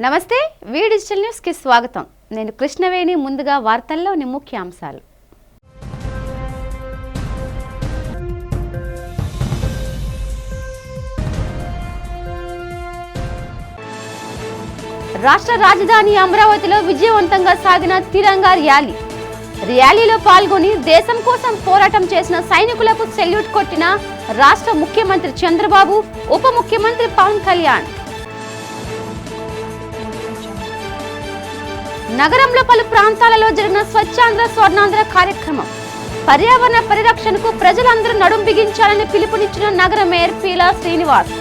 నమస్తే వి digital news కి స్వాగతం. నేను కృష్ణవేణి. ముందుగా వార్తల్లోని ముఖ్యాంశాలు. రాష్ట్ర రాజధాని అమరావతిలో విజయవంతంగా సాగిన తిరంగా ర్యాలీలో పాల్గొని దేశం కోసం పోరాటం చేసిన సైనికులకు సెల్యూట్ కొట్టిన రాష్ట్ర ముఖ్యమంత్రి చంద్రబాబు, ఉప ముఖ్యమంత్రి పవన్ కళ్యాణ్. నగరంలో పలు ప్రాంతాలలో జరిగిన స్వచ్ఛాంధ్ర స్వర్ణాంధ్ర కార్యక్రమం. పర్యావరణ పరిరక్షణకు ప్రజలందరూ నడుం బిగించాలని పిలుపునిచ్చిన నగర మేయర్ పీలా శ్రీనివాస్.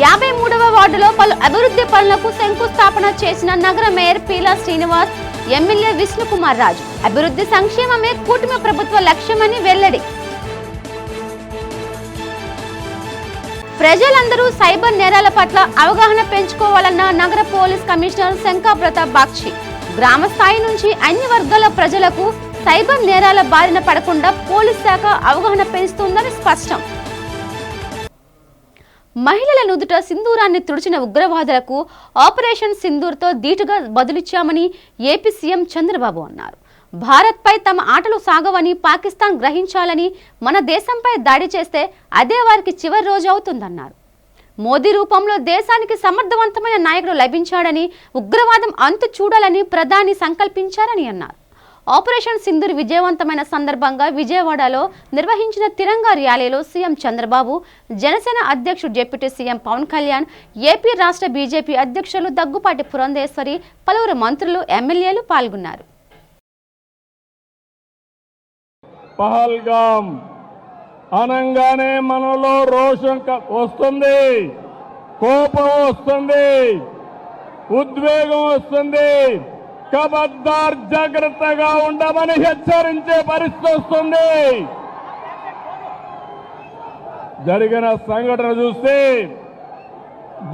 యాభై 53వ వార్డులో పలు అభివృద్ధి పనులకు శంకుస్థాపన చేసిన నగర మేయర్ పీలా శ్రీనివాస్, ఎమ్మెల్యే విష్ణుకుమార్ రాజు. అభివృద్ధి సంక్షేమమే కూటమి ప్రభుత్వ లక్ష్యమని వెల్లడి. ప్రజలందరూ సైబర్ నేరాల పట్ల అవగాహన పెంచుకోవాలన్న నగర పోలీస్ కమిషనర్ శంకా ప్రతాప్ బాక్షి. గ్రామ స్థాయి నుంచి అన్ని వర్గాల ప్రజలకు సైబర్ నేరాల బారిన పడకుండా పోలీస్ శాఖ అవగాహన పెంచుతుందని స్పష్టం. మహిళల నుదుట సింధూరాన్ని తుడిచిన ఉగ్రవాదులకు ఆపరేషన్ సింధూర్తో ధీటుగా బదులిచ్చామని ఏపీ సీఎం చంద్రబాబు అన్నారు. భారత్పై తమ ఆటలు సాగవని పాకిస్తాన్ గ్రహించాలని, మన దేశంపై దాడి చేస్తే అదే వారికి చివరి రోజు అవుతుందన్నారు. మోదీ రూపంలో దేశానికి సమర్థవంతమైన నాయకుడు లభించాడని, ఉగ్రవాదం అంతు చూడాలని ప్రధాని సంకల్పించారని అన్నారు. ఆపరేషన్ సింధూర్ విజయవంతమైన సందర్భంగా విజయవాడలో నిర్వహించిన తిరంగా ర్యాలీలో సీఎం చంద్రబాబు, జనసేన అధ్యక్షుడు deputy CM Pawan Kalyan, AP రాష్ట్ర బీజేపీ అధ్యక్షులు దగ్గుపాటి పురంధేశ్వరి, పలువురు మంత్రులు, ఎమ్మెల్యేలు పాల్గొన్నారు. పహల్గాం అనంగానే మనలో రోషం వస్తుంది, కోపం వస్తుంది, ఉద్వేగం వస్తుంది. ఖబర్దార్, జాగ్రత్తగా ఉండమని హెచ్చరించే పరిస్థితి వస్తుంది. జరిగిన సంఘటన చూస్తే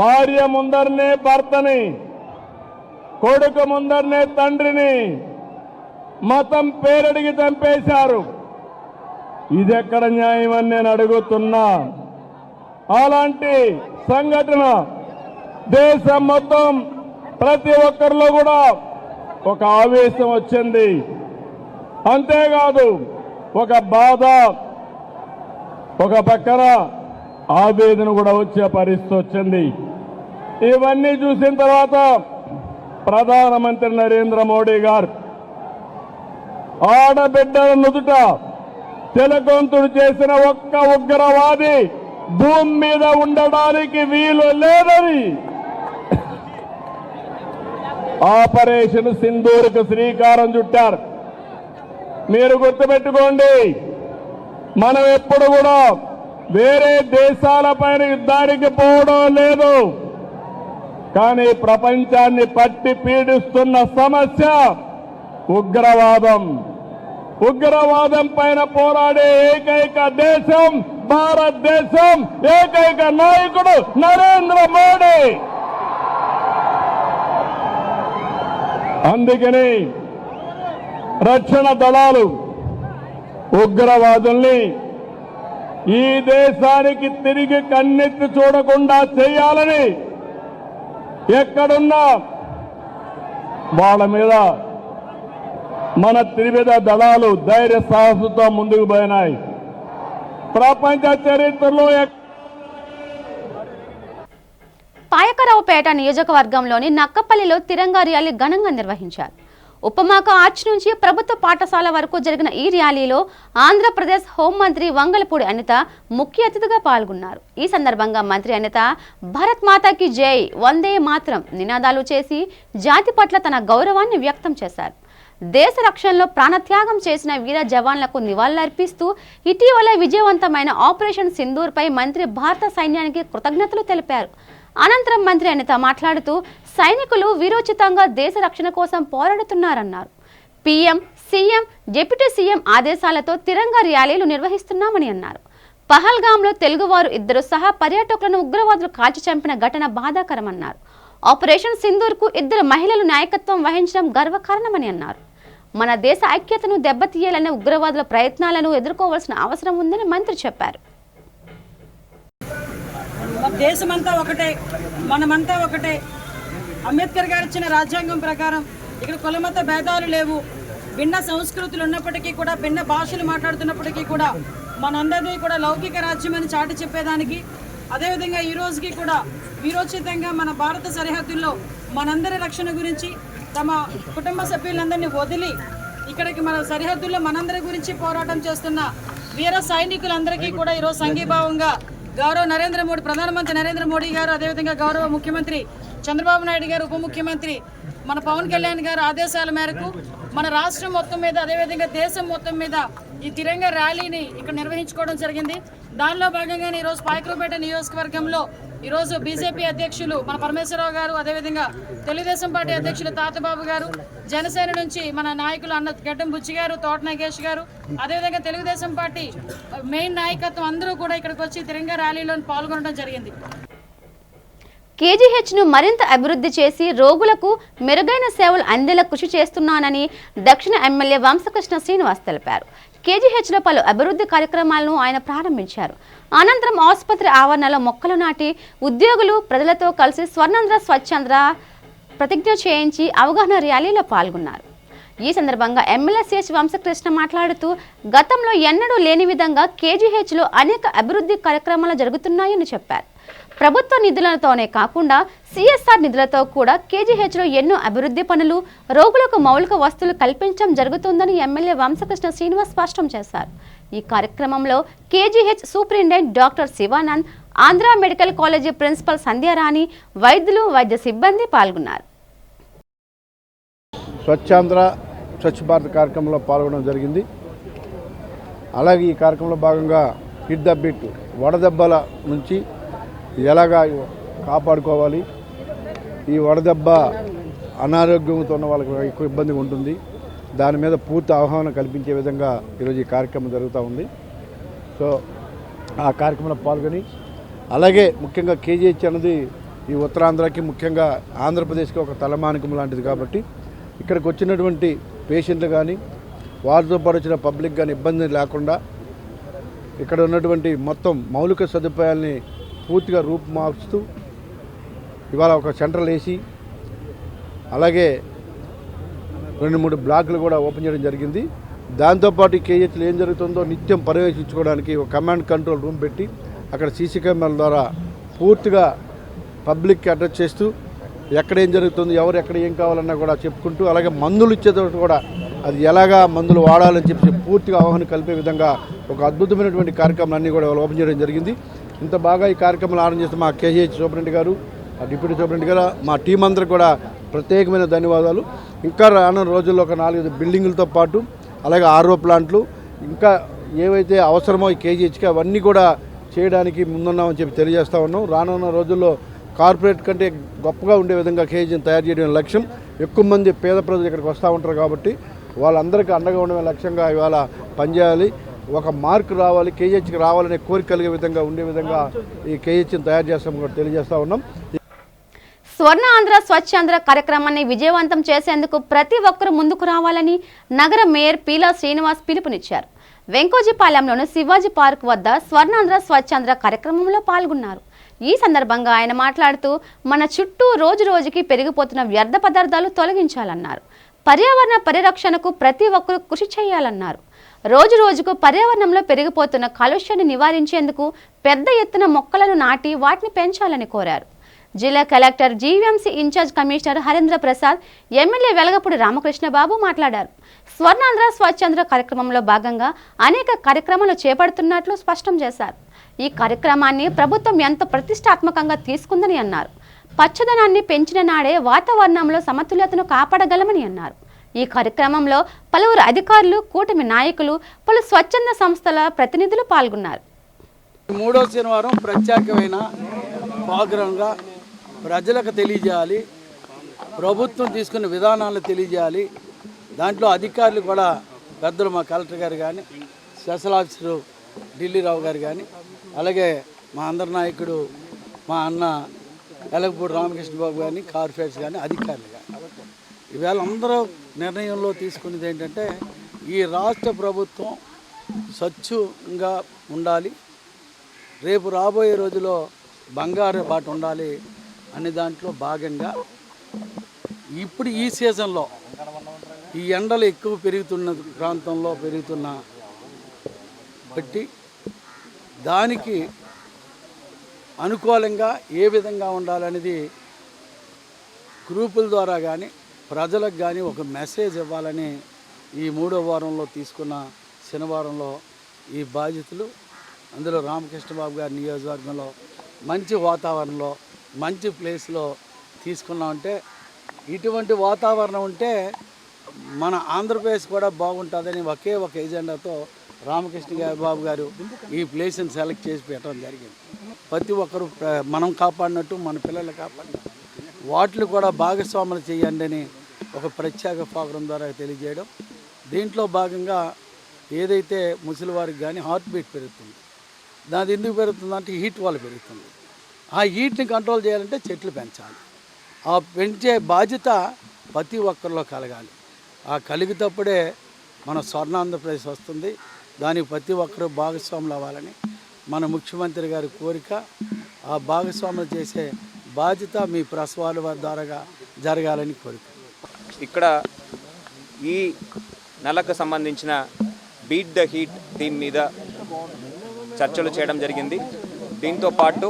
భార్య ముందరనే భర్తని, కొడుకు ముందరనే తండ్రిని మతం పేరడిగి చంపేశారు. ఇదెక్కడ న్యాయం అని నేను అడుగుతున్నా. అలాంటి సంఘటన దేశం మొత్తం ప్రతి ఒక్కరిలో కూడా ఒక ఆవేశం వచ్చింది. అంతేకాదు, ఒక బాధ, ఒక పక్కన ఆవేదన కూడా వచ్చే పరిస్థితి వచ్చింది. ఇవన్నీ చూసిన తర్వాత ప్రధానమంత్రి నరేంద్ర మోడీ గారు ఆడబిడ్డల నుదుట తిలకంతుడు చేసిన ఒక్క ఉగ్రవాది భూమి మీద ఉండడానికి వీలు లేదని ఆపరేషన్ సింధూర్కు శ్రీకారం చుట్టారు. మీరు గుర్తుపెట్టుకోండి, మనం ఎప్పుడు కూడా వేరే దేశాలపైన యుద్ధానికి పోవడం లేదు. కానీ ప్రపంచాన్ని పట్టి పీడిస్తున్న సమస్య ఉగ్రవాదం. ఉగ్రవాదం పైన పోరాడే ఏకైక దేశం భారతదేశం, ఏకైక నాయకుడు నరేంద్ర మోడీ. అందుకని రక్షణ దళాలు ఉగ్రవాదుల్ని ఈ దేశానికి తిరిగి కన్నెత్తి చూడకుండా చేయాలని ఎక్కడున్నా వాళ్ళ మీద మన త్రివిధ దళాలు ధైర్య సాహసంతో ముందుకు పోయినాయి. ప్రపంచ చరిత్రలో పాయకరావుపేట నియోజకవర్గంలోని నక్కపల్లిలో తిరంగా ర్యాలీ ఘనంగా నిర్వహించారు. ఉపమాక ఆర్చ్ నుంచి ప్రభుత్వ పాఠశాల వరకు జరిగిన ఈ ర్యాలీలో ఆంధ్రప్రదేశ్ హోంమంత్రి వంగలపూడి అనిత ముఖ్య అతిథిగా పాల్గొన్నారు. ఈ సందర్భంగా మంత్రి అనిత భారత్ మాతాకి జై, వందే మాత్రం నినాదాలు చేసి జాతి పట్ల తన గౌరవాన్ని వ్యక్తం చేశారు. దేశ రక్షణలో ప్రాణత్యాగం చేసిన వీర జవాన్లకు నివాళులర్పిస్తూ ఇటీవల విజయవంతమైన ఆపరేషన్ సింధూర్పై మంత్రి భారత సైన్యానికి కృతజ్ఞతలు తెలిపారు. అనంతరం మంత్రి అనిత మాట్లాడుతూ సైనికులు వీరోచితంగా దేశ రక్షణ కోసం పోరాడుతున్నారన్నారు. పీఎం, సీఎం, డిప్యూటీ సీఎం ఆదేశాలతో తిరంగా ర్యాలీలు నిర్వహిస్తున్నామని అన్నారు. పహల్గాంలో తెలుగువారు 2 సహా పర్యాటకులను ఉగ్రవాదులు కాల్చి చంపిన ఘటన బాధాకరమన్నారు. ఆపరేషన్ సింధూర్కు 2 మహిళలు నాయకత్వం వహించడం గర్వకారణమని అన్నారు. మన దేశ ఐక్యతను దెబ్బతీయాలనే ఉగ్రవాదుల ప్రయత్నాలను ఎదుర్కోవాల్సిన అవసరం ఉందని మంత్రి చెప్పారు. దేశమంతా ఒకటే, మనమంతా ఒకటే. అంబేద్కర్ గారు ఇచ్చిన రాజ్యాంగం ప్రకారం ఇక్కడ కులమత భేదాలు లేవు. భిన్న సంస్కృతులు ఉన్నప్పటికీ కూడా, భిన్న భాషలు మాట్లాడుతున్నప్పటికీ కూడా మనందరినీ కూడా లౌకిక రాజ్యం అని చాటి చెప్పేదానికి, అదేవిధంగా ఈ రోజుకి కూడా వీరోచితంగా మన భారత సరిహద్దుల్లో మనందరి రక్షణ గురించి తమ కుటుంబ సభ్యులందరినీ వదిలి ఇక్కడికి మన సరిహద్దుల్లో మనందరి గురించి పోరాటం చేస్తున్న వీర సైనికులందరికీ కూడా ఈరోజు సంఘీభావంగా గౌరవ నరేంద్ర మోడీ, ప్రధానమంత్రి నరేంద్ర మోడీ గారు, అదేవిధంగా గౌరవ ముఖ్యమంత్రి చంద్రబాబు నాయుడు గారు, ఉప ముఖ్యమంత్రి మన పవన్ కళ్యాణ్ గారు ఆదేశాల మేరకు మన రాష్ట్రం మొత్తం మీద, అదేవిధంగా దేశం మొత్తం మీద ఈ తిరంగా ర్యాలీని ఇక్కడ నిర్వహించుకోవడం జరిగింది. దానిలో భాగంగానే ఈరోజు పాయకరావుపేట నియోజకవర్గంలో ఈరోజు బీజేపీ అధ్యక్షులు మన పరమేశ్వరరావు గారు, అదేవిధంగా తెలుగుదేశం పార్టీ అధ్యక్షులు తాతబాబు గారు, జనసేన నుంచి మన నాయకులు అన్న గడ్డం బుచ్చి గారు, తోట నాగేష్ గారు, అదేవిధంగా తెలుగుదేశం పార్టీ మెయిన్ నాయకత్వం అందరూ కూడా ఇక్కడికి వచ్చి తిరంగా ర్యాలీలో పాల్గొనడం జరిగింది. కేజీహెచ్ను మరింత అభివృద్ధి చేసి రోగులకు మెరుగైన సేవలు అందేలా కృషి చేస్తున్నానని దక్షిణ ఎమ్మెల్యే వంశకృష్ణ శ్రీనివాస్ తెలిపారు. కేజీహెచ్లో పలు అభివృద్ధి కార్యక్రమాలను ఆయన ప్రారంభించారు. అనంతరం ఆసుపత్రి ఆవరణలో మొక్కలు నాటి ఉద్యోగులు ప్రజలతో కలిసి స్వర్ణాంధ్ర స్వచ్ఛాంధ్ర ప్రతిజ్ఞ చేయించి అవగాహన ర్యాలీలో పాల్గొన్నారు. ఈ సందర్భంగా ఎమ్మెల్యే సిహెచ్ వంశకృష్ణ మాట్లాడుతూ గతంలో ఎన్నడూ లేని విధంగా కేజీహెచ్లో అనేక అభివృద్ధి కార్యక్రమాలు జరుగుతున్నాయని చెప్పారు. ప్రభుత్వ నిధులతోనే కాకుండా సిఎస్ఆర్ నిధులతో కూడా కేజీహెచ్లో ఎన్నో అభివృద్ధి పనులు, రోగులకు మౌలిక వస్తువులు కల్పించడం జరుగుతుందని ఎమ్మెల్యే వంశకృష్ణ శ్రీనివాస్ స్పష్టం చేశారు. ఈ కార్యక్రమంలో KGH superintendent doctor Shivanand, Andhra medical college principal Sandhyarani, వైద్యులు, వైద్య సిబ్బంది పాల్గొన్నారు. స్వచ్ఛాంధ్ర స్వచ్ఛ భారత్ కార్యక్రమంలో పాల్గొనడం జరిగింది. అలాగే ఈ కార్యక్రమంలో భాగంగా హిట్ ద బిట్, వడదెబ్బల నుంచి ఎలాగా కాపాడుకోవాలి, ఈ వడదెబ్బ అనారోగ్యంతో ఉన్న వాళ్ళకి ఎక్కువ ఇబ్బందిగా ఉంటుంది, దాని మీద పూర్తి అవగాహన కల్పించే విధంగా ఈరోజు ఈ కార్యక్రమం జరుగుతూ ఉంది. సో ఆ కార్యక్రమంలో పాల్గొని, అలాగే ముఖ్యంగా కేజీహెచ్ అన్నది ఈ ఉత్తరాంధ్రకి, ముఖ్యంగా ఆంధ్రప్రదేశ్కి ఒక తలమానికం లాంటిది కాబట్టి ఇక్కడికి వచ్చినటువంటి పేషెంట్లు కానీ వారితో పాటు వచ్చిన పబ్లిక్ కానీ ఇబ్బంది లేకుండా ఇక్కడ ఉన్నటువంటి మొత్తం మౌలిక సదుపాయాల్ని పూర్తిగా రూపుమార్చుతూ ఇవాళ ఒక సెంట్రల్ ఏసీ, అలాగే 2-3 బ్లాక్లు కూడా ఓపెన్ చేయడం జరిగింది. దాంతోపాటు కేజీహెచ్లో ఏం జరుగుతుందో నిత్యం పర్యవేక్షించుకోవడానికి ఒక కమాండ్ కంట్రోల్ రూమ్ పెట్టి అక్కడ సీసీ కెమెరాల ద్వారా పూర్తిగా పబ్లిక్కి అటాచ్ చేస్తూ ఎక్కడేం జరుగుతుంది, ఎవరు ఎక్కడ ఏం కావాలన్నా కూడా చెప్పుకుంటూ, అలాగే మందులు ఇచ్చేటప్పుడు కూడా అది ఎలాగా మందులు వాడాలని చెప్పి పూర్తిగా అవగాహన కలిపే విధంగా ఒక అద్భుతమైనటువంటి కార్యక్రమాలన్నీ కూడా ఓపెన్ చేయడం జరిగింది. ఇంత బాగా ఈ కార్యక్రమాలు ఆరంభం చేస్తే మా కేజీహెచ్ సూపరింటెండెంట్ గారు, డిప్యూటీ సూపరింటెండెంట్ గారు, మా టీం అందరూ కూడా ప్రత్యేకమైన ధన్యవాదాలు. ఇంకా రానున్న రోజుల్లో ఒక 4 బిల్డింగులతో పాటు అలాగే ఆర్ఓ ప్లాంట్లు ఇంకా ఏవైతే అవసరమో ఈ కేజీహెచ్కి అవన్నీ కూడా చేయడానికి ముందున్నామని చెప్పి తెలియజేస్తూ ఉన్నాం. రానున్న రోజుల్లో కార్పొరేట్ కంటే గొప్పగా ఉండే విధంగా కేజీని తయారు చేయడం లక్ష్యం. ఎక్కువ మంది పేద ప్రజలు ఇక్కడికి వస్తూ ఉంటారు కాబట్టి వాళ్ళందరికీ అండగా ఉండమే లక్ష్యంగా ఇవాళ పనిచేయాలి. ఒక మార్క్ రావాలి, కేజీహెచ్కి రావాలనే కోరిక కలిగే విధంగా ఉండే విధంగా ఈ కేజీహెచ్ని తయారు చేస్తామని కూడా తెలియజేస్తూ ఉన్నాం. స్వర్ణ ఆంధ్ర స్వచ్ఛాంధ్ర కార్యక్రమాన్ని విజయవంతం చేసేందుకు ప్రతి ఒక్కరూ ముందుకు రావాలని నగర మేయర్ పీలా శ్రీనివాస్ పిలుపునిచ్చారు. వెంకోజీపాలెంలోని శివాజీ పార్క్ వద్ద స్వర్ణాంధ్ర స్వచ్ఛాంధ్ర కార్యక్రమంలో పాల్గొన్నారు. ఈ సందర్భంగా ఆయన మాట్లాడుతూ మన చుట్టూ రోజు రోజుకి పెరిగిపోతున్న వ్యర్థ పదార్థాలు తొలగించాలన్నారు. పర్యావరణ పరిరక్షణకు ప్రతి ఒక్కరూ కృషి చేయాలన్నారు. రోజు రోజుకు పర్యావరణంలో పెరిగిపోతున్న కాలుష్యాన్ని నివారించేందుకు పెద్ద ఎత్తున మొక్కలను నాటి వాటిని పెంచాలని కోరారు. జిల్లా collector GVMC in charge commissioner Harendra Prasad, MLA Velagapudi Ramakrishnababu మాట్లాడారు. స్వర్ణాంధ్ర స్వచ్ఛాంధ్ర కార్యక్రమంలో భాగంగా అనేక కార్యక్రమాలు చేపడుతున్నట్లు స్పష్టం చేశారు. ఈ కార్యక్రమాన్ని ప్రభుత్వం ఎంతో ప్రతిష్టాత్మకంగా తీసుకుందని అన్నారు. పచ్చదనాన్ని పెంచిన నాడే వాతావరణంలో సమతుల్యతను కాపాడగలమని అన్నారు. ఈ కార్యక్రమంలో పలువురు అధికారులు, కూటమి నాయకులు, పలు స్వచ్ఛంద సంస్థల ప్రతినిధులు పాల్గొన్నారు. 3వ శనివారం ప్రత్యేకమైన ప్రోగ్రాంగా ప్రజలకు తెలియజేయాలి, ప్రభుత్వం తీసుకున్న విధానాలను తెలియజేయాలి. దాంట్లో అధికారులు కూడా పెద్దలు, మా కలెక్టర్ గారు కానీ, స్పెషల్ ఆఫీసరు ఢిల్లీరావు గారు కానీ, అలాగే మా అందరి నాయకుడు మా అన్న వెలగపూడి రామకృష్ణబాబు కానీ, కార్పొరేట్స్ కానీ, అధికారులు కానీ ఈవేళ అందరూ నిర్ణయంలో తీసుకునేది ఏంటంటే ఈ రాష్ట్ర ప్రభుత్వం స్వచ్ఛంగా ఉండాలి, రేపు రాబోయే రోజుల్లో బంగారు బాట ఉండాలి అనే దాంట్లో భాగంగా ఇప్పుడు ఈ సీజన్లో ఈ ఎండలు ఎక్కువ పెరుగుతున్న ప్రాంతంలో పెరుగుతున్న బట్టి దానికి అనుకూలంగా ఏ విధంగా ఉండాలనేది గ్రూపుల ద్వారా కానీ ప్రజలకు కానీ ఒక మెసేజ్ ఇవ్వాలని ఈ 3వ వారంలో తీసుకున్న శనివారంలో ఈ బాధ్యతలు, అందులో రామకృష్ణబాబు గారి నియోజకవర్గంలో మంచి వాతావరణంలో మంచి ప్లేస్లో తీసుకున్నామంటే ఇటువంటి వాతావరణం ఉంటే మన ఆంధ్రప్రదేశ్ కూడా బాగుంటుందని ఒకే ఒక ఎజెండాతో రామకృష్ణ బాబు గారు ఈ ప్లేస్ని సెలెక్ట్ చేసి పెట్టడం జరిగింది. ప్రతి ఒక్కరు మనం కాపాడినట్టు మన పిల్లలు కాపాడినట్టు వాటిని కూడా భాగస్వాములు చేయండి అని ఒక ప్రత్యేక ప్రోగ్రాం ద్వారా తెలియజేయడం. దీంట్లో భాగంగా ఏదైతే ముసలి వారికి కానీ హార్ట్ బీట్ పెరుగుతుంది, దాని ఎందుకు పెరుగుతుందంటే హీట్ వల్ల పెరుగుతుంది. ఆ హీట్ని కంట్రోల్ చేయాలంటే చెట్లు పెంచాలి. ఆ పెంచే బాధ్యత ప్రతి ఒక్కరిలో కలగాలి. ఆ కలిగినప్పుడే మన స్వర్ణాంధ్రప్రదేశ్ వస్తుంది. దానికి ప్రతి ఒక్కరూ భాగస్వాములు అవ్వాలని మన ముఖ్యమంత్రి గారి కోరిక. ఆ భాగస్వాములు చేసే బాధ్యత మీ ప్రసవాల ద్వారా జరగాలని కోరిక. ఇక్కడ ఈ నెలకు సంబంధించిన బీట్ ద హీట్ దీని మీద చర్చలు చేయడం జరిగింది. దీంతో పాటు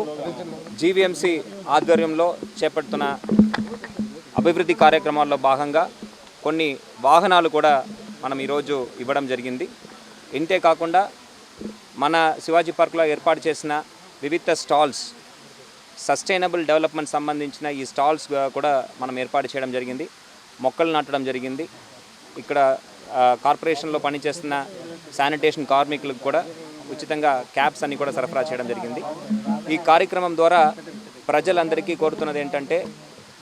జీవీఎంసీ ఆధ్వర్యంలో చేపడుతున్న అభివృద్ధి కార్యక్రమాల్లో భాగంగా కొన్ని వాహనాలు కూడా మనం ఈరోజు ఇవ్వడం జరిగింది. ఇంతే కాకుండా మన శివాజీ పార్క్లో ఏర్పాటు చేసిన వివిధ స్టాల్స్, సస్టైనబుల్ డెవలప్మెంట్ సంబంధించిన ఈ స్టాల్స్ కూడా మనం ఏర్పాటు చేయడం జరిగింది. మొక్కలు నాటడం జరిగింది. ఇక్కడ కార్పొరేషన్లో పనిచేస్తున్న శానిటేషన్ కార్మికులకు కూడా ఉచితంగా క్యాప్స్ అన్ని కూడా సరఫరా చేయడం జరిగింది. ఈ కార్యక్రమం ద్వారా ప్రజలందరికీ కోరుతున్నది ఏంటంటే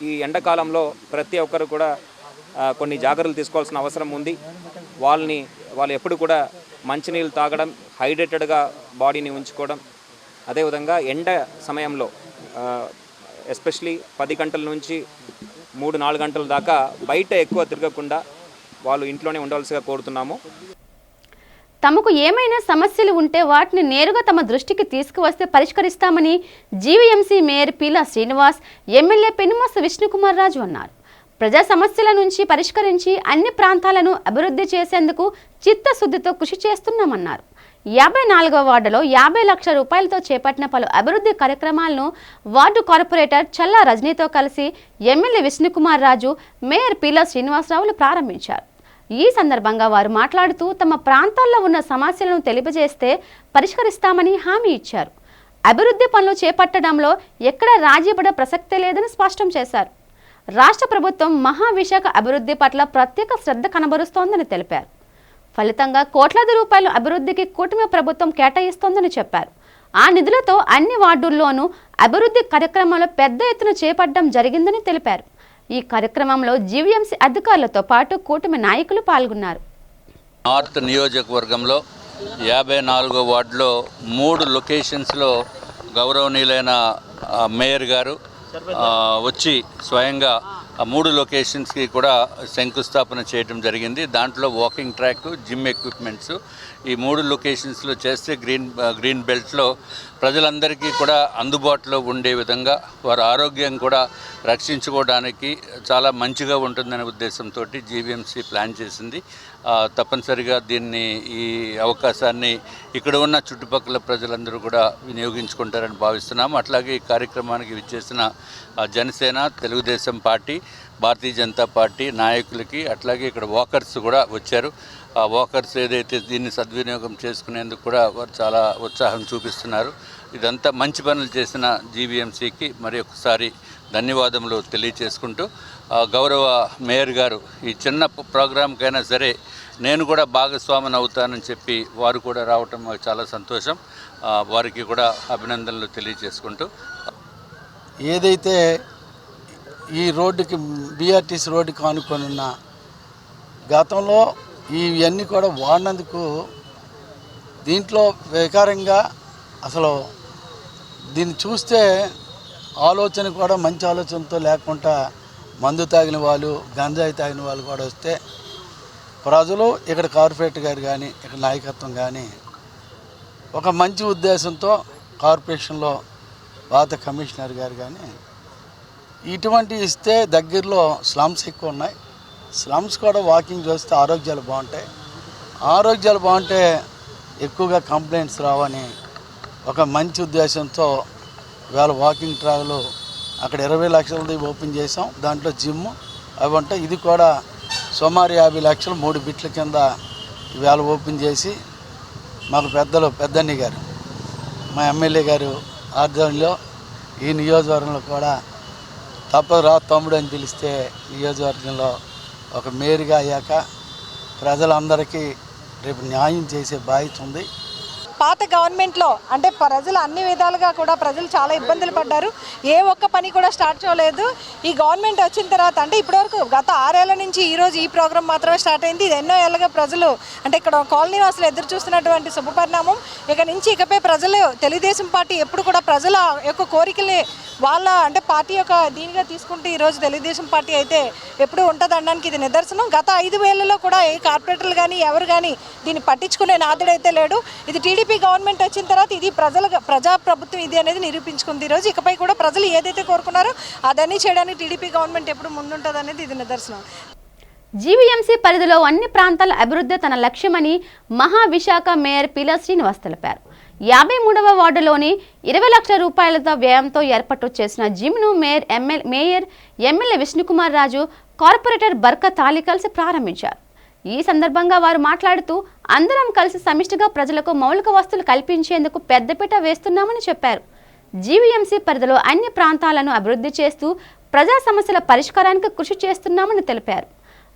ఈ ఎండాకాలంలో ప్రతి ఒక్కరు కూడా కొన్ని జాగ్రత్తలు తీసుకోవాల్సిన అవసరం ఉంది. వాళ్ళు ఎప్పుడు కూడా మంచినీళ్ళు తాగడం, హైడ్రేటెడ్గా బాడీని ఉంచుకోవడం, అదేవిధంగా ఎండ సమయంలో ఎస్పెషలీ 10 గంటల నుంచి 3-4 గంటల దాకా బయట ఎక్కువ తిరగకుండా వాళ్ళు ఇంట్లోనే ఉండవలసిగా కోరుతున్నాము. తమకు ఏమైనా సమస్యలు ఉంటే వాటిని నేరుగా తమ దృష్టికి తీసుకువస్తే పరిష్కరిస్తామని GVMC mayor Peela Srinivas, MLA Penumarthi Vishnukumar Raju అన్నారు. ప్రజా సమస్యల నుంచి పరిష్కరించి అన్ని ప్రాంతాలను అభివృద్ధి చేసేందుకు చిత్తశుద్ధితో కృషి చేస్తున్నామన్నారు. 54వ వార్డులో 50 లక్షల రూపాయలతో చేపట్టిన పలు అభివృద్ధి కార్యక్రమాలను వార్డు కార్పొరేటర్ చల్లా రజనీతో కలిసి ఎమ్మెల్యే విష్ణుకుమార్ రాజు, మేయర్ పీలా శ్రీనివాసరావులు ప్రారంభించారు. ఈ సందర్భంగా వారు మాట్లాడుతూ తమ ప్రాంతాల్లో ఉన్న సమస్యలను తెలియజేస్తే పరిష్కరిస్తామని హామీ ఇచ్చారు. అభివృద్ధి పనులు చేపట్టడంలో ఎక్కడా రాజీ పడే ప్రసక్తే లేదని స్పష్టం చేశారు. రాష్ట్ర ప్రభుత్వం మహావిశాఖ అభివృద్ధి పట్ల ప్రత్యేక శ్రద్ధ కనబరుస్తోందని తెలిపారు. ఫలితంగా కోట్లాది రూపాయల అభివృద్ధికి కూటమి ప్రభుత్వం కేటాయిస్తోందని చెప్పారు. ఆ నిధులతో అన్ని వార్డుల్లోనూ అభివృద్ధి కార్యక్రమాలు పెద్ద ఎత్తున చేపట్టడం జరిగిందని తెలిపారు. ఈ కార్యక్రమంలో జీవీఎంసీ అధికారులతో పాటు కూటమి నాయకులు పాల్గొన్నారు. నార్త్ నియోజకవర్గంలో 54వ వార్డులో 3 లొకేషన్స్లో గౌరవనీయులైన మేయర్ గారు వచ్చి స్వయంగా ఆ 3 లొకేషన్స్కి కూడా శంకుస్థాపన చేయడం జరిగింది. దాంట్లో వాకింగ్ ట్రాక్, జిమ్ ఎక్విప్మెంట్స్ ఈ 3 లొకేషన్స్లో చేస్తే గ్రీన్ బెల్ట్లో ప్రజలందరికీ కూడా అందుబాటులో ఉండే విధంగా వారి ఆరోగ్యం కూడా రక్షించుకోవడానికి చాలా మంచిగా ఉంటుందనే ఉద్దేశంతో జీవీఎంసీ ప్లాన్ చేసింది. తప్పనిసరిగా ఈ అవకాశాన్ని ఇక్కడ ఉన్న చుట్టుపక్కల ప్రజలందరూ కూడా వినియోగించుకుంటారని భావిస్తున్నాము. అట్లాగే ఈ కార్యక్రమానికి విచ్చేసిన జనసేన, తెలుగుదేశం పార్టీ, భారతీయ జనతా పార్టీ నాయకులకి అట్లాగే ఇక్కడ వాకర్స్ కూడా వచ్చారు. ఆ వాకర్స్ ఏదైతే దీన్ని సద్వినియోగం చేసుకునేందుకు కూడా వారు చాలా ఉత్సాహం చూపిస్తున్నారు. ఇదంతా మంచి పనులు చేసిన జీవీఎంసీకి మరి ఒకసారి ధన్యవాదములు తెలియచేసుకుంటూ గౌరవ మేయర్ గారు ఈ చిన్న ప్రోగ్రాంకైనా సరే నేను కూడా భాగస్వామిని అవుతానని చెప్పి వారు కూడా రావటం మాకు చాలా సంతోషం. వారికి కూడా అభినందనలు తెలియచేసుకుంటూ ఏదైతే ఈ రోడ్డుకి బీఆర్టీసీ రోడ్డుకి ఆనుకొని ఉన్న గతంలో ఇవన్నీ కూడా వాడినందుకు దీంట్లో వికారంగా అసలు దీన్ని చూస్తే ఆలోచన కూడా మంచి ఆలోచనతో లేకుండా మందు తాగిన వాళ్ళు, గంజాయి తాగిన వాళ్ళు కూడా వస్తే ప్రజలు ఇక్కడ కార్పొరేటర్ గారు కానీ ఇక్కడ నాయకత్వం కానీ ఒక మంచి ఉద్దేశంతో కార్పొరేషన్లో పాత కమిషనర్ గారు కానీ ఇటువంటి ఇస్తే దగ్గరలో స్లమ్స్ ఎక్కువ ఉన్నాయి, స్లమ్స్ కూడా వాకింగ్ చేస్తే ఆరోగ్యాలు బాగుంటాయి, ఆరోగ్యాలు బాగుంటే ఎక్కువగా కంప్లైంట్స్ రావని ఒక మంచి ఉద్దేశంతో ఇవాళ వాకింగ్ ట్రావెల్ అక్కడ 20 లక్షలది ఓపెన్ చేసాం. దాంట్లో జిమ్ అవి ఉంటాయి. ఇది కూడా సుమారు 50 లక్షలు 3 బిట్ల కింద ఇవాళ ఓపెన్ చేసి మాకు పెద్దన్ని గారు మా ఎమ్మెల్యే గారు ఆధ్వర్యంలో ఈ నియోజకవర్గంలో కూడా తప్పదురా తమ్ముడు అని పిలిస్తే నియోజకవర్గంలో ఒక మేయర్గా అయ్యాక ప్రజలందరికీ రేపు న్యాయం చేసే బాధ్యత ఉంది. పాత గవర్నమెంట్లో అంటే ప్రజలు అన్ని విధాలుగా కూడా ప్రజలు చాలా ఇబ్బందులు పడ్డారు. ఏ ఒక్క పని కూడా స్టార్ట్ చేయలేదు. ఈ గవర్నమెంట్ వచ్చిన తర్వాత అంటే ఇప్పటివరకు గత 6 ఏళ్ల నుంచి ఈరోజు ఈ ప్రోగ్రాం మాత్రమే స్టార్ట్ అయింది. ఇది ఎన్నో ఏళ్ళగా ప్రజలు అంటే ఇక్కడ కాలనీ వాసులు ఎదురు చూస్తున్నటువంటి శుభపరిణామం. ఇకపై ప్రజలు తెలుగుదేశం పార్టీ ఎప్పుడు కూడా ప్రజల యొక్క కోరికలే వాళ్ళ అంటే పార్టీ యొక్క దీనిగా తీసుకుంటే ఈరోజు తెలుగుదేశం పార్టీ అయితే ఎప్పుడు ఉంటుంది అనడానికి ఇది నిదర్శనం. గత 5 ఏళ్లలో కూడా ఏ కార్పొరేటర్లు కానీ ఎవరు కానీ దీన్ని పట్టించుకునే నాదుడైతే లేడు. ఇది టీడీపీ గవర్నమెంట్ వచ్చిన తర్వాత ఇది ప్రజాప్రభుత్వం ఇది అనేది నిరూపించుకుంది. ఈరోజు ఇకపై కూడా ప్రజలు ఏదైతే కోరుకున్నారో అదన్నీ చేయడానికి టీడీపీ గవర్నమెంట్ ఎప్పుడు ముందుంటుంది అనేది ఇది నిదర్శనం. జీవీఎంసీ పరిధిలో అన్ని ప్రాంతాల అభివృద్ధి తన లక్ష్యమని మహావిశాఖ మేయర్ పీలా శ్రీనివాస్ తెలిపారు. 53వ వార్డులోని 20 లక్షల రూపాయలతో వ్యయంతో ఏర్పాటు చేసిన జిమ్ను mayor MLA Vishnukumar Raju, corporator Barkat Ali కలిసి ప్రారంభించారు. ఈ సందర్భంగా వారు మాట్లాడుతూ అందరం కలిసి సమిష్టిగా ప్రజలకు మౌలిక వసతులు కల్పించేందుకు పెద్దపీట వేస్తున్నామని చెప్పారు. జీవీఎంసీ పరిధిలో అన్ని ప్రాంతాలను అభివృద్ధి చేస్తూ ప్రజా సమస్యల పరిష్కారానికి కృషి చేస్తున్నామని తెలిపారు.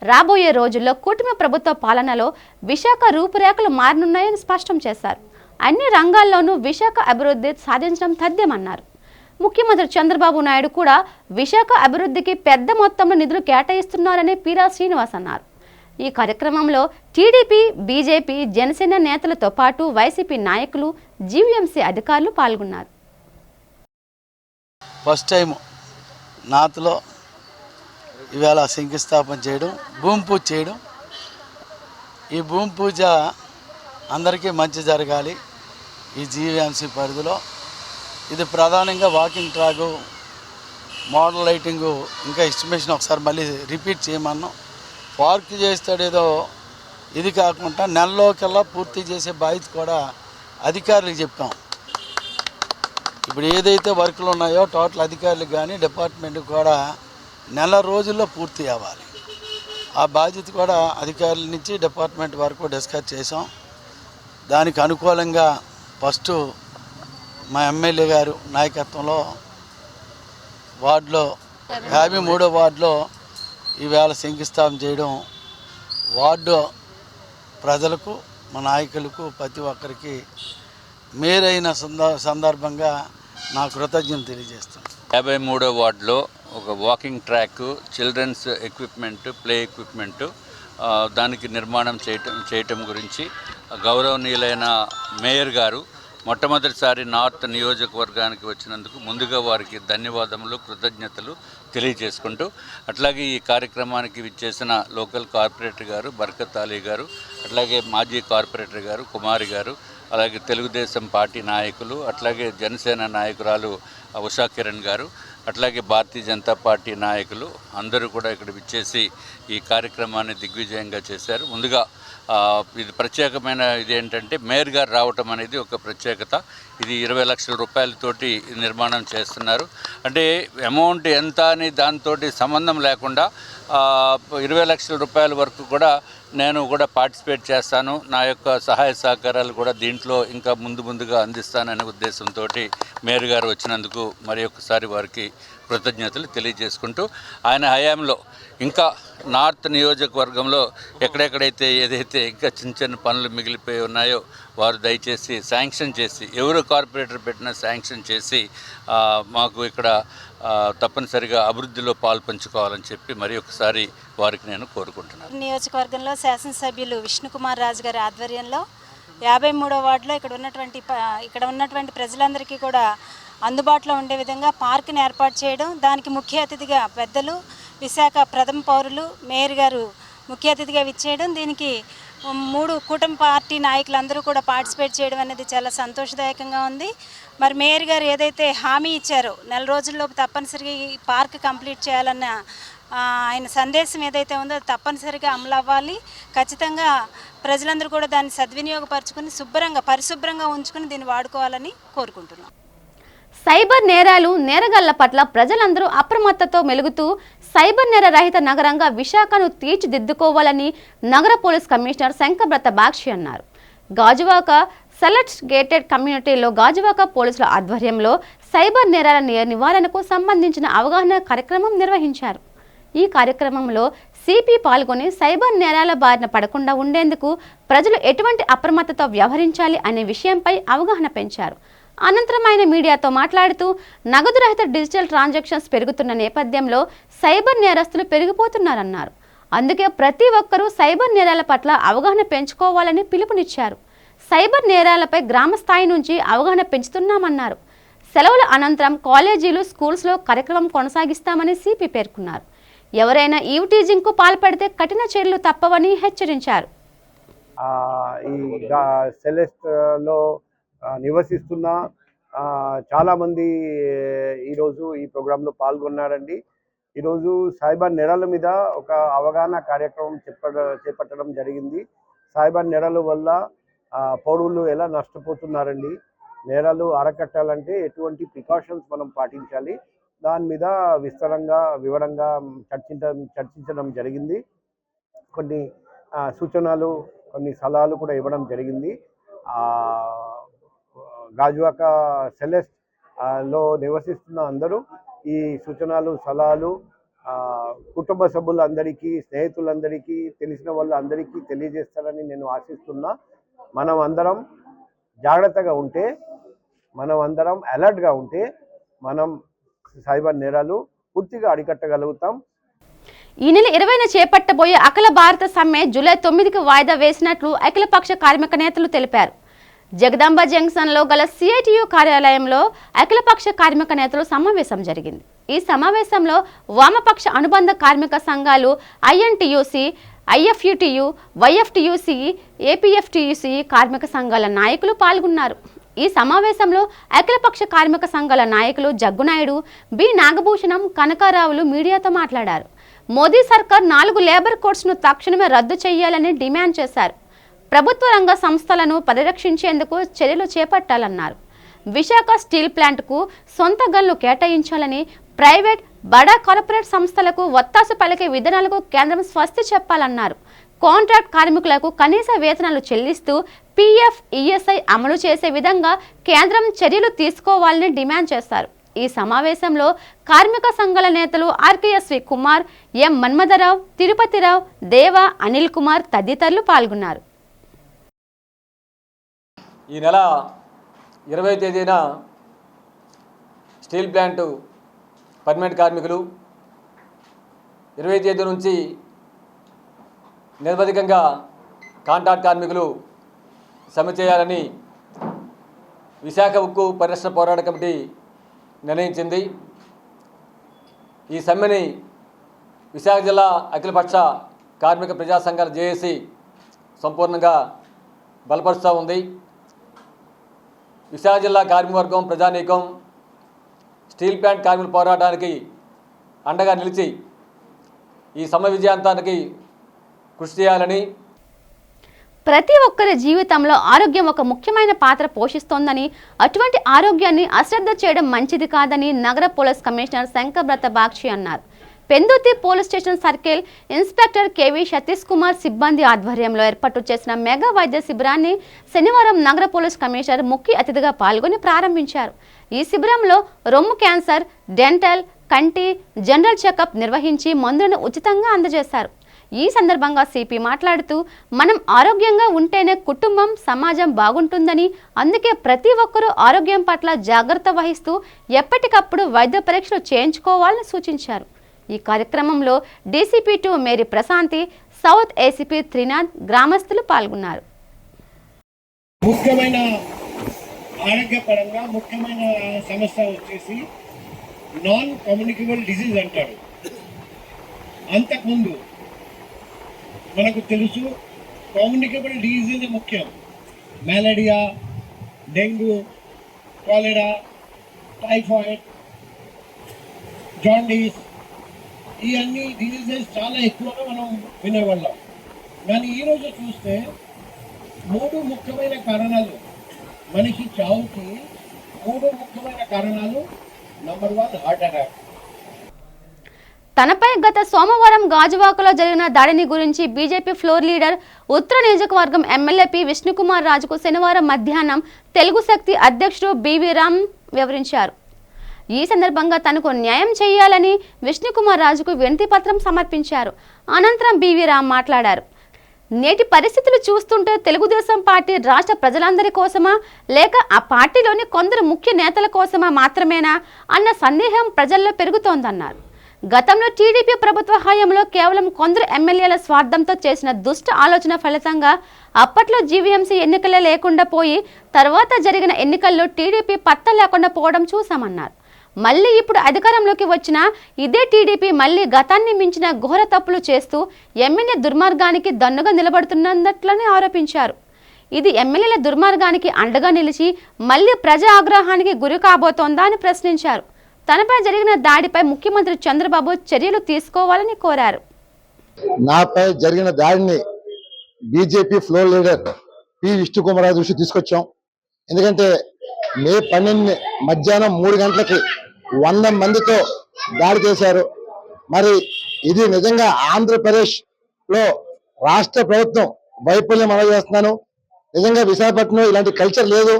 రాబోయే రోజుల్లో కూటమి ప్రభుత్వ పాలనలో విశాఖ రూపురేఖలు మారనున్నాయని స్పష్టం చేశారు. అన్ని రంగాల్లోనూ విశాఖ అభివృద్ధి సాధించడం తథ్యమన్నారు. ముఖ్యమంత్రి చంద్రబాబు నాయుడు కూడా విశాఖ అభివృద్ధికి పెద్ద మొత్తంలో నిధులు కేటాయిస్తున్నారని పీలా శ్రీనివాస్ అన్నారు. ఈ కార్యక్రమంలో టీడీపీ, బీజేపీ, జనసేన నేతలతో పాటు వైసీపీ నాయకులు, జీవీఎంసీ అధికారులు పాల్గొన్నారు. ఫస్ట్ టైం నాతులో ఇవాళ శంకుస్థాపన చేయడం, భూమి పూజ చేయడం. ఈ భూమి పూజ అందరికీ మంచి జరగాలి. ఈ జీవీఎంసీ పరిధిలో ఇది ప్రధానంగా వాకింగ్ ట్రాకు, మోడల్ లైటింగు, ఇంకా ఎస్టిమేషన్ ఒకసారి మళ్ళీ రిపీట్ చేయమన్నాం. పార్క్ చేస్తాడేదో ఇది కాకుండా నెలలోకల్లా పూర్తి చేసే బాధ్యత కూడా అధికారులకు చెప్పాం. ఇప్పుడు ఏదైతే వర్కులు ఉన్నాయో టోటల్ అధికారులకు కానీ డిపార్ట్మెంట్కి కూడా నెల రోజుల్లో పూర్తి అవ్వాలి. ఆ బాధ్యత కూడా అధికారుల నుంచి డిపార్ట్మెంట్ వరకు డిస్కస్ చేసాం. దానికి అనుకూలంగా ఫస్ట్ మా ఎమ్మెల్యే గారు నాయకత్వంలో వార్డులో 53వ వార్డులో ఈవేళ శంకుస్థాపన చేయడం వార్డు ప్రజలకు, మా నాయకులకు, ప్రతి ఒక్కరికి మేరైన సందర్భంగా నా కృతజ్ఞతలు తెలియజేస్తాను. 53వ వార్డులో ఒక walking track, children's equipment, play equipment దానికి నిర్మాణం చేయటం గురించి గౌరవనీయులైన మేయర్ గారు మొట్టమొదటిసారి నార్త్ నియోజకవర్గానికి వచ్చినందుకు ముందుగా వారికి ధన్యవాదములు, కృతజ్ఞతలు తెలియజేసుకుంటూ, అట్లాగే ఈ కార్యక్రమానికి విచ్చేసిన లోకల్ కార్పొరేటర్ గారు బర్కత్ అలీ గారు, అట్లాగే మాజీ కార్పొరేటర్ గారు కుమారి గారు, అలాగే తెలుగుదేశం పార్టీ నాయకులు, అట్లాగే జనసేన నాయకురాలు ఉషా కిరణ్ గారు, అట్లాగే భారతీయ జనతా పార్టీ నాయకులు అందరూ కూడా ఇక్కడ విచ్చేసి ఈ కార్యక్రమాన్ని దిగ్విజయంగా చేశారు. ముందుగా ఇది ప్రత్యేకమైన ఇది ఏంటంటే మేయర్ గారు రావటం అనేది ఒక ప్రత్యేకత. ఇది 20 లక్షల రూపాయలతోటి నిర్మాణం చేస్తున్నారు. అంటే అమౌంట్ ఎంత అని దాంతో సంబంధం లేకుండా 20 లక్షల రూపాయల వరకు కూడా నేను కూడా పార్టిసిపేట్ చేస్తాను, నా యొక్క సహాయ సహకారాలు కూడా దీంట్లో ఇంకా ముందుగా అందిస్తాననే ఉద్దేశంతో మేయర్ గారు వచ్చినందుకు మరి ఒక్కసారి వారికి కృతజ్ఞతలు తెలియజేసుకుంటూ, ఆయన హయాంలో ఇంకా నార్త్ నియోజకవర్గంలో ఎక్కడెక్కడైతే ఏదైతే ఇంకా చిన్న పనులు మిగిలిపోయి ఉన్నాయో వారు దయచేసి శాంక్షన్ చేసి, ఎవరు కార్పొరేటర్ పెట్టినా శాంక్షన్ చేసి మాకు ఇక్కడ తప్పనిసరిగా అభివృద్ధిలో పాల్పంచుకోవాలని చెప్పి మరి ఒకసారి వారికి నేను కోరుకుంటున్నాను. నియోజకవర్గంలో శాసనసభ్యులు విష్ణుకుమార్ రాజు గారి ఆధ్వర్యంలో 53వ వార్డులో ఇక్కడ ఉన్నటువంటి ప్రజలందరికీ కూడా అందుబాటులో ఉండే విధంగా పార్కుని ఏర్పాటు చేయడం, దానికి ముఖ్య అతిథిగా పెద్దలు విశాఖ ప్రథమ పౌరులు మేయర్ గారు ముఖ్య అతిథిగా విచ్చేయడం, దీనికి 3 కూటమి పార్టీ నాయకులందరూ కూడా పార్టిసిపేట్ చేయడం అనేది చాలా సంతోషదాయకంగా ఉంది. మరి మేయర్ గారు ఏదైతే హామీ ఇచ్చారో 4 రోజుల్లోపు తప్పనిసరిగా ఈ పార్క్ కంప్లీట్ చేయాలన్న ఆయన సందేశం ఏదైతే ఉందో అది తప్పనిసరిగా అమలు అవ్వాలి. ఖచ్చితంగా ప్రజలందరూ కూడా దాన్ని సద్వినియోగపరచుకుని పరిశుభ్రంగా ఉంచుకుని దీన్ని వాడుకోవాలని కోరుకుంటున్నాం. సైబర్ నేరాలు, నేరగాళ్ల పట్ల ప్రజలందరూ అప్రమత్తతో మెలుగుతూ సైబర్ నేర రహిత నగరంగా విశాఖను తీర్చిదిద్దుకోవాలని నగర పోలీస్ కమిషనర్ శంకబ్రత బాక్షి అన్నారు. గాజువాక సెలెక్ట్ గేటెడ్ కమ్యూనిటీలో గాజువాక పోలీసుల ఆధ్వర్యంలో సైబర్ నేరాల నివారణకు సంబంధించిన అవగాహన కార్యక్రమం నిర్వహించారు. ఈ కార్యక్రమంలో సిపి పాల్గొని సైబర్ నేరాల బారిన పడకుండా ఉండేందుకు ప్రజలు ఎటువంటి అప్రమత్తతో వ్యవహరించాలి అనే విషయంపై అవగాహన పెంచారు. అనంతరం ఆయన మీడియాతో మాట్లాడుతూ నగదు రహిత డిజిటల్ ట్రాన్సాక్షన్స్ పెరుగుతున్న నేపథ్యంలో సైబర్ నేరస్తులు పెరిగిపోతున్నారన్నారు. అందుకే ప్రతి ఒక్కరూ సైబర్ నేరాల పట్ల అవగాహన పెంచుకోవాలని పిలుపునిచ్చారు. సైబర్ నేరాలపై గ్రామ స్థాయి నుంచి అవగాహన పెంచుతున్నామన్నారు. సెలవుల అనంతరం కాలేజీలు, స్కూల్స్లో కార్యక్రమం కొనసాగిస్తామని సిపి పేర్కొన్నారు. ఎవరైనా ఈవ్ టీజింగ్కు పాల్పడితే కఠిన చర్యలు తప్పవని హెచ్చరించారు. ఈ సెలెస్ట్లో నివసిస్తున్న చాలామంది ఈరోజు ఈ ప్రోగ్రాంలో పాల్గొన్నారండి. ఈరోజు సైబర్ నేరాల మీద ఒక అవగాహన కార్యక్రమం చేపట్టడం జరిగింది. సైబర్ నేరాల వల్ల పౌరులు ఎలా నష్టపోతున్నారండి, నేరాలు అరకట్టాలంటే ఎటువంటి ప్రికాషన్స్ మనం పాటించాలి, దాని మీద వివరంగా చర్చించడం జరిగింది. కొన్ని సూచనలు, కొన్ని సలహాలు కూడా ఇవ్వడం జరిగింది. గాజువాక సెలెస్ట్ లో నివసిస్తున్న అందరూ ఈ సూచనలు, సలహాలు కుటుంబ సభ్యులందరికీ, స్నేహితులందరికీ, తెలిసిన వాళ్ళందరికీ తెలియజేస్తారని నేను ఆశిస్తున్నా. మనం అందరం జాగ్రత్తగా ఉంటే, మనం అందరం అలర్ట్గా ఉంటే మనం సైబర్ నేరాలు పూర్తిగా అరికట్టగలుగుతాం. ఈ నెల 20న చేపట్టబోయే అఖిల భారత సమ్మె జూలై 9కి వాయిదా వేసినట్లు అఖిలపక్ష కార్మిక నేతలు తెలిపారు. జగదాంబ జంక్షన్లో గల సిఐటియు కార్యాలయంలో అఖిలపక్ష కార్మిక నేతలు సమావేశం జరిగింది. ఈ సమావేశంలో వామపక్ష అనుబంధ కార్మిక సంఘాలు ఐఎన్టీయూసీ, ఐఎఫ్యుటియు, వైఎఫ్టియుసి, ఏపీఎఫ్టియుసి కార్మిక సంఘాల నాయకులు పాల్గొన్నారు. ఈ సమావేశంలో అఖిలపక్ష కార్మిక సంఘాల నాయకులు జగ్గునాయుడు, బి నాగభూషణం, కనకారావులు మీడియాతో మాట్లాడారు. మోదీ సర్కార్ 4 లేబర్ కోడ్స్ను తక్షణమే రద్దు చేయాలని డిమాండ్ చేశారు. ప్రభుత్వ రంగ సంస్థలను పరిరక్షించేందుకు చర్యలు చేపట్టాలన్నారు. విశాఖ స్టీల్ ప్లాంట్కు సొంత గన్లు కేటాయించాలని, ప్రైవేట్, బడా కార్పొరేట్ సంస్థలకు ఒత్తాసు పలికే విధానాలకు కేంద్రం స్వస్తి చెప్పాలన్నారు. కాంట్రాక్ట్ కార్మికులకు కనీస వేతనాలు చెల్లిస్తూ పీఎఫ్, ఈఎస్ఐ అమలు చేసే విధంగా కేంద్రం చర్యలు తీసుకోవాలని డిమాండ్ చేశారు. ఈ సమావేశంలో కార్మిక సంఘాల నేతలు ఆర్కేఎస్వి కుమార్, ఎం మన్మథరావు, తిరుపతిరావు, దేవ, అనిల్ కుమార్ తదితరులు పాల్గొన్నారు. ఈ నెల 20వ తేదీన స్టీల్ ప్లాంటు పర్మనెంట్ కార్మికులు 20వ తేదీ నుంచి నిరవధికంగా కాంట్రాక్ట్ కార్మికులు సమ్మె చేయాలని విశాఖ ఉక్కు పరిరక్షణ పోరాట కమిటీ నిర్ణయించింది. ఈ సమ్మెని విశాఖ జిల్లా అఖిలపక్ష కార్మిక ప్రజా సంఘాల జేఏసీ సంపూర్ణంగా బలపరుస్తూ ఉంది. విశాఖ జిల్లా కార్మికవర్గం, ప్రజానీకం స్టీల్ ప్లాంట్ కార్మికుల పోరాటానికి అండగా నిలిచి ఈ సమ్మె విజయాంతానికి కృషి చేయాలని, ప్రతి ఒక్కరి జీవితంలో ఆరోగ్యం ఒక ముఖ్యమైన పాత్ర పోషిస్తోందని, అటువంటి ఆరోగ్యాన్ని అశ్రద్ధ చేయడం మంచిది కాదని నగర పోలీస్ కమిషనర్ శంకబ్రత బాక్షి అన్నారు. Pendurthi police station circle inspector KV Satish Kumar సిబ్బంది ఆధ్వర్యంలో ఏర్పాటు చేసిన మెగా వైద్య శిబిరాన్ని శనివారం నగర పోలీస్ కమిషనర్ ముఖ్య అతిథిగా పాల్గొని ప్రారంభించారు. ఈ శిబిరంలో రొమ్ము క్యాన్సర్, డెంటల్, కంటి, జనరల్ చెకప్ నిర్వహించి మందులను ఉచితంగా అందజేశారు. ఈ సందర్భంగా సిపి మాట్లాడుతూ, మనం ఆరోగ్యంగా ఉంటేనే కుటుంబం, సమాజం బాగుంటుందని, అందుకే ప్రతి ఒక్కరూ ఆరోగ్యం పట్ల జాగ్రత్త వహిస్తూ ఎప్పటికప్పుడు వైద్య పరీక్షలు చేయించుకోవాలని సూచించారు. ఈ కార్యక్రమంలో DCP 2 Mary Prashanthi, south ACP Trinath, గ్రామస్తులు పాల్గొన్నారు. ముఖ్యమైన ఆరోగ్యపరంగా ముఖ్యమైన సమస్య వచ్చేసి నాన్ కమ్యూనికబుల్ డిసీజ్ అంటారు. అంతకుముందు మనకు తెలుసు కమ్యూనికేబుల్ డిసీజ్ ముఖ్యం. మలేరియా, డెంగ్యూ, కాలెరా, టైఫాయిడ్, జాండీస్, ఈ అన్ని డిసీజెస్ చాలా ఎక్కువగా మనం వినేవాళ్ళం. కానీ ఈరోజు చూస్తే 3 ముఖ్యమైన కారణాలు మనిషి చావుకి 3 ముఖ్యమైన కారణాలు. Number 1 heart attack. తనపై గత సోమవారం గాజువాకలో జరిగిన దాడిని గురించి బీజేపీ ఫ్లోర్ లీడర్ ఉత్తర నియోజకవర్గం ఎమ్మెల్యే పి విష్ణుకుమార్ రాజుకు శనివారం మధ్యాహ్నం తెలుగు శక్తి అధ్యక్షుడు బివి రామ్ వివరించారు. ఈ సందర్భంగా తనకు న్యాయం చేయాలని విష్ణుకుమార్ రాజుకు వినతి పత్రం సమర్పించారు. అనంతరం బివి రామ్ మాట్లాడారు. నేటి పరిస్థితులు చూస్తుంటే తెలుగుదేశం పార్టీ రాష్ట్ర ప్రజలందరి కోసమా లేక ఆ పార్టీలోని కొందరు ముఖ్య నేతల కోసమా మాత్రమేనా అన్న సందేహం ప్రజల్లో పెరుగుతోందన్నారు. గతంలో టీడీపీ ప్రభుత్వ హయాంలో కేవలం కొందరు ఎమ్మెల్యేల స్వార్థంతో చేసిన దుష్ట ఆలోచన ఫలితంగా అప్పట్లో జీవీఎంసీ ఎన్నికలే లేకుండా పోయి తర్వాత జరిగిన ఎన్నికల్లో టీడీపీ పత్తా లేకుండా పోవడం చూసామన్నారు. మళ్ళీ ఇప్పుడు అధికారంలోకి వచ్చిన ఇదే టీడీపీ మళ్ళీ గతాన్ని మించిన ఘోర తప్పులు చేస్తూ ఎమ్మెల్యే దుర్మార్గానికి దన్నుగా నిలబడుతున్నట్లని ఆరోపించారు. ఇది ఎమ్మెల్యేల దుర్మార్గానికి అండగా నిలిచి మళ్ళీ ప్రజా ఆగ్రహానికి గురి కాబోతోందా అని ప్రశ్నించారు. తనపై జరిగిన దాడిపై ముఖ్యమంత్రి చంద్రబాబు చర్యలు తీసుకోవాలని కోరారు. నాపై జరిగిన దాడిని BJP floor leader P Vishnukumar దృష్టి తీసుకొచ్చాం. ఎందుకంటే మే 12 మధ్యాహ్నం 3 గంటలకి 100 మందితో దాడి చేశారు. మరి ఇది నిజంగా ఆంధ్రప్రదేశ్ లో రాష్ట్ర ప్రభుత్వం వైఫల్యం అందజేస్తున్నాను. నిజంగా విశాఖపట్నం ఇలాంటి కల్చర్ లేదు.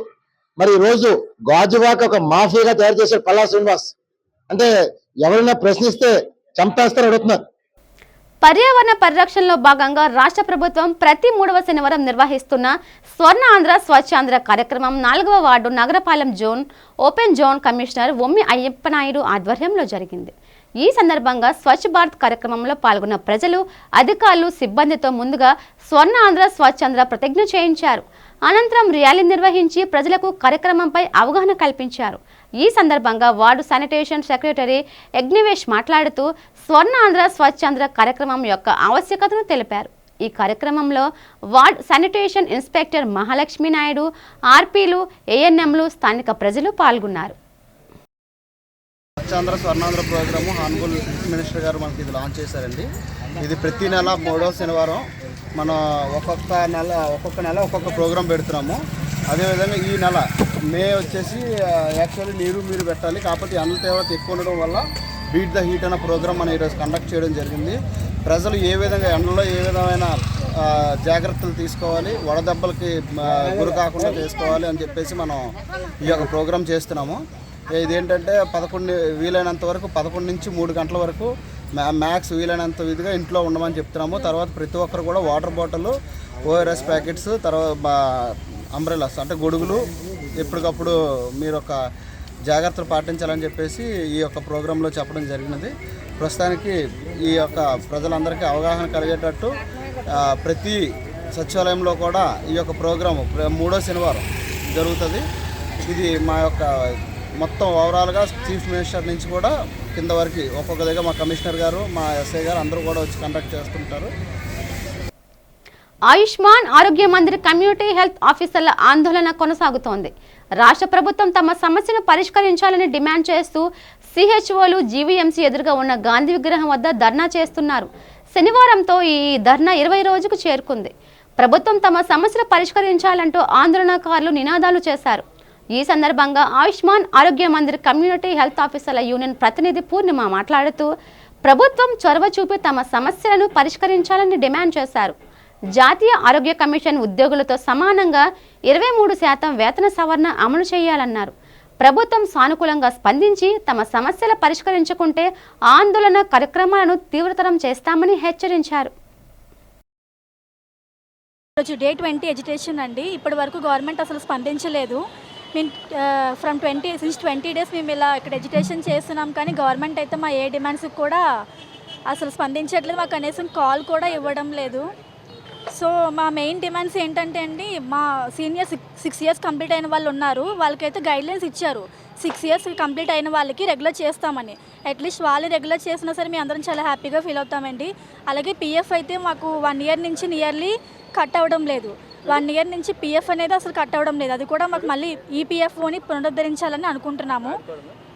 మరి ఈ రోజు గాజువాక ఒక మాఫియాగా తయారు చేశారు పల్లా శ్రీనివాస్. అంటే ఎవరైనా ప్రశ్నిస్తే చంపేస్తారు అడుగుతున్నారు. పర్యావరణ పరిరక్షణలో భాగంగా రాష్ట్ర ప్రభుత్వం ప్రతి 3వ శనివారం నిర్వహిస్తున్న స్వర్ణ ఆంధ్ర స్వచ్ఛాంధ్ర కార్యక్రమం 4వ ward Nagarapalem zone open zone commissioner Ommi Ayyappanaidu ఆధ్వర్యంలో జరిగింది. ఈ సందర్భంగా స్వచ్ఛ భారత్ కార్యక్రమంలో పాల్గొన్న ప్రజలు, అధికారులు, సిబ్బందితో ముందుగా స్వర్ణ ఆంధ్ర స్వచ్ఛాంధ్ర ప్రతిజ్ఞ చేయించారు. అనంతరం ర్యాలీ నిర్వహించి ప్రజలకు కార్యక్రమంపై అవగాహన కల్పించారు. ఈ సందర్భంగా వార్డు శానిటేషన్ సెక్రటరీ యజ్ఞవేష్ మాట్లాడుతూ స్వర్ణ ఆంధ్ర స్వచ్ఛాంధ్ర కార్యక్రమం యొక్క ఆవశ్యకతను తెలిపారు. ఈ కార్యక్రమంలో ward sanitation inspector Mahalakshmi Naidu, ఆర్పీలు, ఏఎన్ఎంలు, స్థానిక ప్రజలు పాల్గొన్నారు. Swachhandhra Swarnandhra programme honourable minister garu మనకి ఇది లాంచ్ చేశారండి. ఇది ప్రతి నెల 3వ శనివారం మనం ఒక్కొక్క నెల ఒక్కొక్క ప్రోగ్రాం పెడుతున్నాము. అదేవిధంగా ఈ నెల మే వచ్చేసి యాక్చువల్లీ నీరు పెట్టాలి, కాకపోతే ఎండ తీవ్రత ఎక్కువ ఉండడం వల్ల బీట్ ద హీట్ అనే ప్రోగ్రాం మనం ఈరోజు కండక్ట్ చేయడం జరిగింది. ప్రజలు ఏ విధంగా ఎండలో ఏ విధమైన జాగ్రత్తలు తీసుకోవాలి, వడదెబ్బలకి గురి కాకుండా చేసుకోవాలి అని చెప్పేసి మనం ఈ యొక్క ప్రోగ్రాం చేస్తున్నాము. ఇదేంటంటే 11 వీలైనంత వరకు 11 నుంచి 3 గంటల వరకు మ్యాక్స్ వీలైనంత విధిగా ఇంట్లో ఉండమని చెప్తున్నాము. తర్వాత ప్రతి ఒక్కరు కూడా వాటర్ బాటిల్, ఓఆర్ఎస్ ప్యాకెట్స్, తర్వాత అంబ్రెలాస్ అంటే గొడుగులు ఎప్పటికప్పుడు మీరు ఒక జాగ్రత్తలు పాటించాలని చెప్పేసి ఈ యొక్క ప్రోగ్రాంలో చెప్పడం జరిగినది. ప్రస్తుతానికి ఈ యొక్క ప్రజలందరికీ అవగాహన కలిగేటట్టు ప్రతి సచివాలయంలో కూడా ఈ యొక్క ప్రోగ్రాము 3వ శనివారం జరుగుతుంది. ఇది మా యొక్క మొత్తం ఓవరాల్గా చీఫ్ మినిస్టర్ నుంచి కూడా కింద వరకు ఒక్కొక్క దగ్గర మా కమిషనర్ గారు, మా ఎస్ఐ గారు అందరూ కూడా వచ్చి కండక్ట్ చేస్తుంటారు. ఆయుష్మాన్ ఆరోగ్య మందిర్ కమ్యూనిటీ హెల్త్ ఆఫీసర్ల ఆందోళన కొనసాగుతోంది. రాష్ట్ర ప్రభుత్వం తమ సమస్యను పరిష్కరించాలని డిమాండ్ చేస్తూ సిహెచ్ఓలు జీవీఎంసీ ఎదురుగా ఉన్న గాంధీ విగ్రహం వద్ద ధర్నా చేస్తున్నారు. శనివారంతో ఈ ధర్నా 20వ రోజుకు చేరుకుంది. ప్రభుత్వం తమ సమస్యలు పరిష్కరించాలంటూ ఆందోళనకారులు నినాదాలు చేశారు. ఈ సందర్భంగా ఆయుష్మాన్ ఆరోగ్య మందిర్ కమ్యూనిటీ హెల్త్ ఆఫీసర్ల యూనియన్ ప్రతినిధి పూర్ణిమ మాట్లాడుతూ ప్రభుత్వం చొరవ చూపి తమ సమస్యలను పరిష్కరించాలని డిమాండ్ చేశారు. జాతీయ ఆరోగ్య కమిషన్ ఉద్యోగులతో సమానంగా 23% వేతన సవరణ అమలు చేయాలన్నారు. ప్రభుత్వం సానుకూలంగా స్పందించి తమ సమస్యల పరిష్కరించుకుంటే ఆందోళన కార్యక్రమాలను తీవ్రతరం చేస్తామని హెచ్చరించారు. డే 20 ఎడ్యుకేషన్ అండి. ఇప్పటి వరకు గవర్నమెంట్ అసలు స్పందించలేదు. మేము సిన్స్ 20 డేస్ మేము ఇలా ఇక్కడ ఎడ్యుకేషన్ చేస్తున్నాం, కానీ గవర్నమెంట్ అయితే మా ఏ డిమాండ్స్కి కూడా అసలు స్పందించట్లేదు. మాకు కనీసం కాల్ కూడా ఇవ్వడం లేదు. సో మా మెయిన్ డిమాండ్స్ ఏంటంటే అండి, మా సీనియర్ 6 ఇయర్స్ కంప్లీట్ అయిన వాళ్ళు ఉన్నారు, వాళ్ళకైతే గైడ్లైన్స్ ఇచ్చారు 6 ఇయర్స్ కంప్లీట్ అయిన వాళ్ళకి రెగ్యులర్ చేస్తామని. అట్లీస్ట్ వాళ్ళని రెగ్యులర్ చేసినా సరే మేము అందరం చాలా హ్యాపీగా ఫీల్ అవుతామండి. అలాగే పిఎఫ్ అయితే మాకు 1 ఇయర్ నుంచి నియర్లీ కట్ అవ్వడం లేదు. 1 ఇయర్ నుంచి పిఎఫ్ అనేది అసలు కట్ అవ్వడం లేదు. అది కూడా మాకు మళ్ళీ ఈపీఎఫ్ఓని పునరుద్ధరించాలని అనుకుంటున్నాము.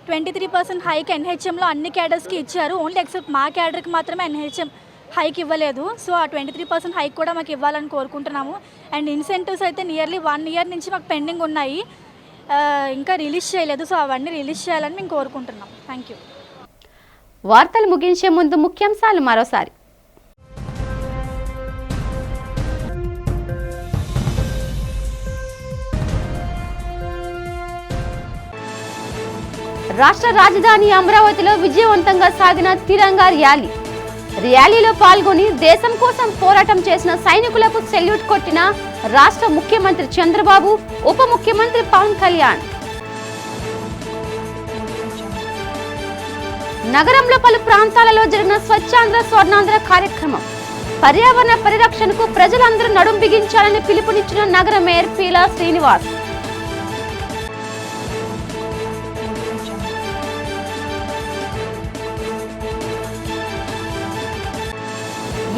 23% హైక్ ఎన్హెచ్ఎంలో అన్ని క్యాడర్స్కి ఇచ్చారు, ఓన్లీ ఎక్సెప్ట్ మా క్యాడర్కి మాత్రమే ఎన్హెచ్ఎం హైక్ ఇవ్వలేదు. సో ఆ 23% హైక్ కూడా మాకు ఇవ్వాలని కోరుకుంటున్నాము. అండ్ ఇన్సెంటివ్స్ అయితే నియర్లీ 1 ఇయర్ నుంచి మాకు పెండింగ్ ఉన్నాయి, ఇంకా రిలీజ్ చేయలేదు. సో అవన్నీ రిలీజ్ చేయాలని మేము కోరుకుంటున్నాం. Thank you. వార్తలు ముగించే ముందు ముఖ్యాంశాలు మరోసారి. రాష్ట్ర రాజధాని అమరావతిలో విజయవంతంగా సాగిన తిరంగా ర్యాలీలో పాల్గొని దేశం కోసం పోరాటం చేసిన సైనికులకు సెల్యూట్ కొట్టిన రాష్ట్ర ముఖ్యమంత్రి చంద్రబాబు, ఉప ముఖ్యమంత్రి పవన్ కళ్యాణ్. నగరంలో పలు ప్రాంతాలలో జరిగిన స్వచ్ఛాంధ్ర స్వర్ణాంధ్ర కార్యక్రమం. పర్యావరణ పరిరక్షణకు ప్రజలందరూ నడుం బిగించాలని పిలుపునిచ్చిన నగర మేయర్ పీలా శ్రీనివాస్.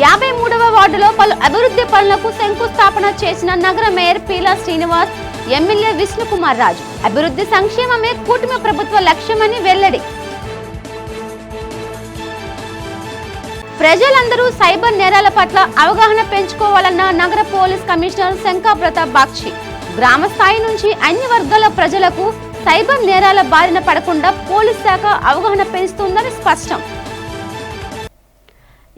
యాభై 53వ వార్డులో పలు అభివృద్ధి పనులకు శంకుస్థాపన చేసిన నగర మేయర్ పీలా శ్రీనివాస్, ఎమ్మెల్యే విష్ణుకుమార్ రాజు. అభివృద్ధి సంక్షేమమే కూటమి ప్రభుత్వ లక్ష్యమని వెల్లడి. ప్రజలందరూ సైబర్ నేరాల పట్ల అవగాహన పెంచుకోవాలన్న నగర పోలీస్ కమిషనర్ శంకా ప్రతాప్ బాక్షి. గ్రామ స్థాయి నుంచి అన్ని వర్గాల ప్రజలకు సైబర్ నేరాల బారిన పడకుండా పోలీస్ శాఖ అవగాహన పెంచుతుందని స్పష్టం.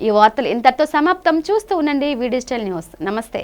ఈ వార్తలు ఇంతటితో సమాప్తం. చూస్తూ ఉండండి వి డిజిటల్ న్యూస్. నమస్తే.